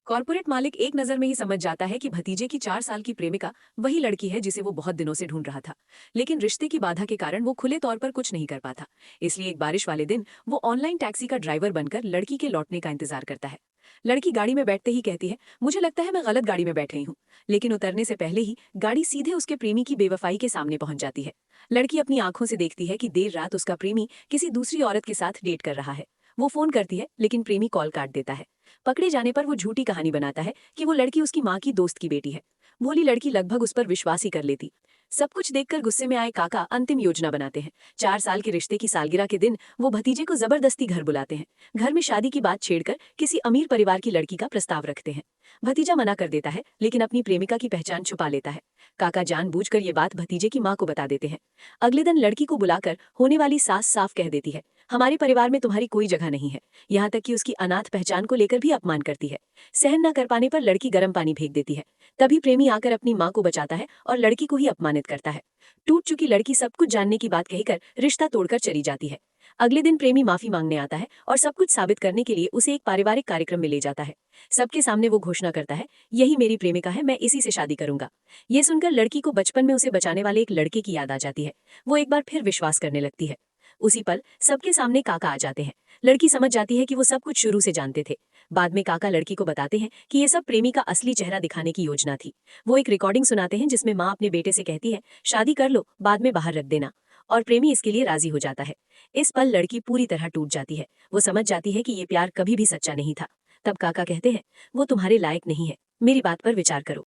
Corporate मालिक एक नजर में ही समझ जाता है कि भतीजे की 4 साल की प्रेमिका वही लड़की है जिसे वो बहुत दिनों से ढूंढ रहा था। लेकिन रिश्ते की बाधा के कारण वो खुले तौर पर कुछ नहीं कर पाता। इसलिए एक बारिश वाले दिन वो ऑनलाइन टैक्सी का ड्राइवर बनकर लड़की के लौटने का इंतजार करता है। लड़की गाड़ी में बैठते ही कहती है, मुझे लगता है मैं गलत गाड़ी में बैठ गई हूँ। लेकिन उतरने से पहले ही गाड़ी सीधे उसके प्रेमी की बेवफाई के सामने पहुंच जाती है। लड़की अपनी आंखों से देखती है कि देर रात उसका प्रेमी किसी दूसरी औरत के साथ डेट कर रहा है। वो फोन करती है लेकिन प्रेमी कॉल काट देता है। पकड़े जाने पर वो झूठी कहानी बनाता है कि वो लड़की उसकी माँ की दोस्त की बेटी है। भोली लड़की लगभग उस पर विश्वास ही कर लेती। सब कुछ देखकर गुस्से में आए काका अंतिम योजना बनाते हैं। 4 साल के रिश्ते की सालगिरह के दिन वो भतीजे को जबरदस्ती घर बुलाते हैं। घर में शादी की बात छेड़कर किसी अमीर परिवार की लड़की का प्रस्ताव रखते हैं। भतीजा मना कर देता है लेकिन अपनी प्रेमिका की पहचान छुपा लेता है। काका जानबूझकर ये बात भतीजे की माँ को बता देते हैं। अगले दिन लड़की को बुलाकर होने वाली सास साफ कह देती है, हमारे परिवार में तुम्हारी कोई जगह नहीं है। यहाँ तक कि उसकी अनाथ पहचान को लेकर भी अपमान करती है। सहन न कर पाने पर लड़की गर्म पानी फेंक देती है। तभी प्रेमी आकर अपनी माँ को बचाता है और लड़की को ही अपमानित करता है। टूट चुकी लड़की सब कुछ जानने की बात कहकर रिश्ता तोड़कर चली जाती है। अगले दिन प्रेमी माफी मांगने आता है और सब कुछ साबित करने के लिए उसे एक पारिवारिक कार्यक्रम में ले जाता है। सबके सामने वो घोषणा करता है, यही मेरी प्रेमिका है, मैं इसी से शादी करूंगा। ये सुनकर लड़की को बचपन में उसे बचाने वाले एक लड़के की याद आ जाती है। वो एक बार फिर विश्वास करने लगती है। उसी पल सबके सामने काका आ जाते हैं। लड़की समझ जाती है कि वो सब कुछ शुरू से जानते थे। बाद में काका लड़की को बताते हैं कि ये सब प्रेमी का असली चेहरा दिखाने की योजना थी। वो एक रिकॉर्डिंग सुनाते हैं जिसमें माँ अपने बेटे से कहती है, शादी कर लो, बाद में बाहर रख देना। और प्रेमी इसके लिए राजी हो जाता है। इस पल लड़की पूरी तरह टूट जाती है। वो समझ जाती है कि ये प्यार कभी भी सच्चा नहीं था। तब काका कहते हैं, वो तुम्हारे लायक नहीं है, मेरी बात पर विचार करो।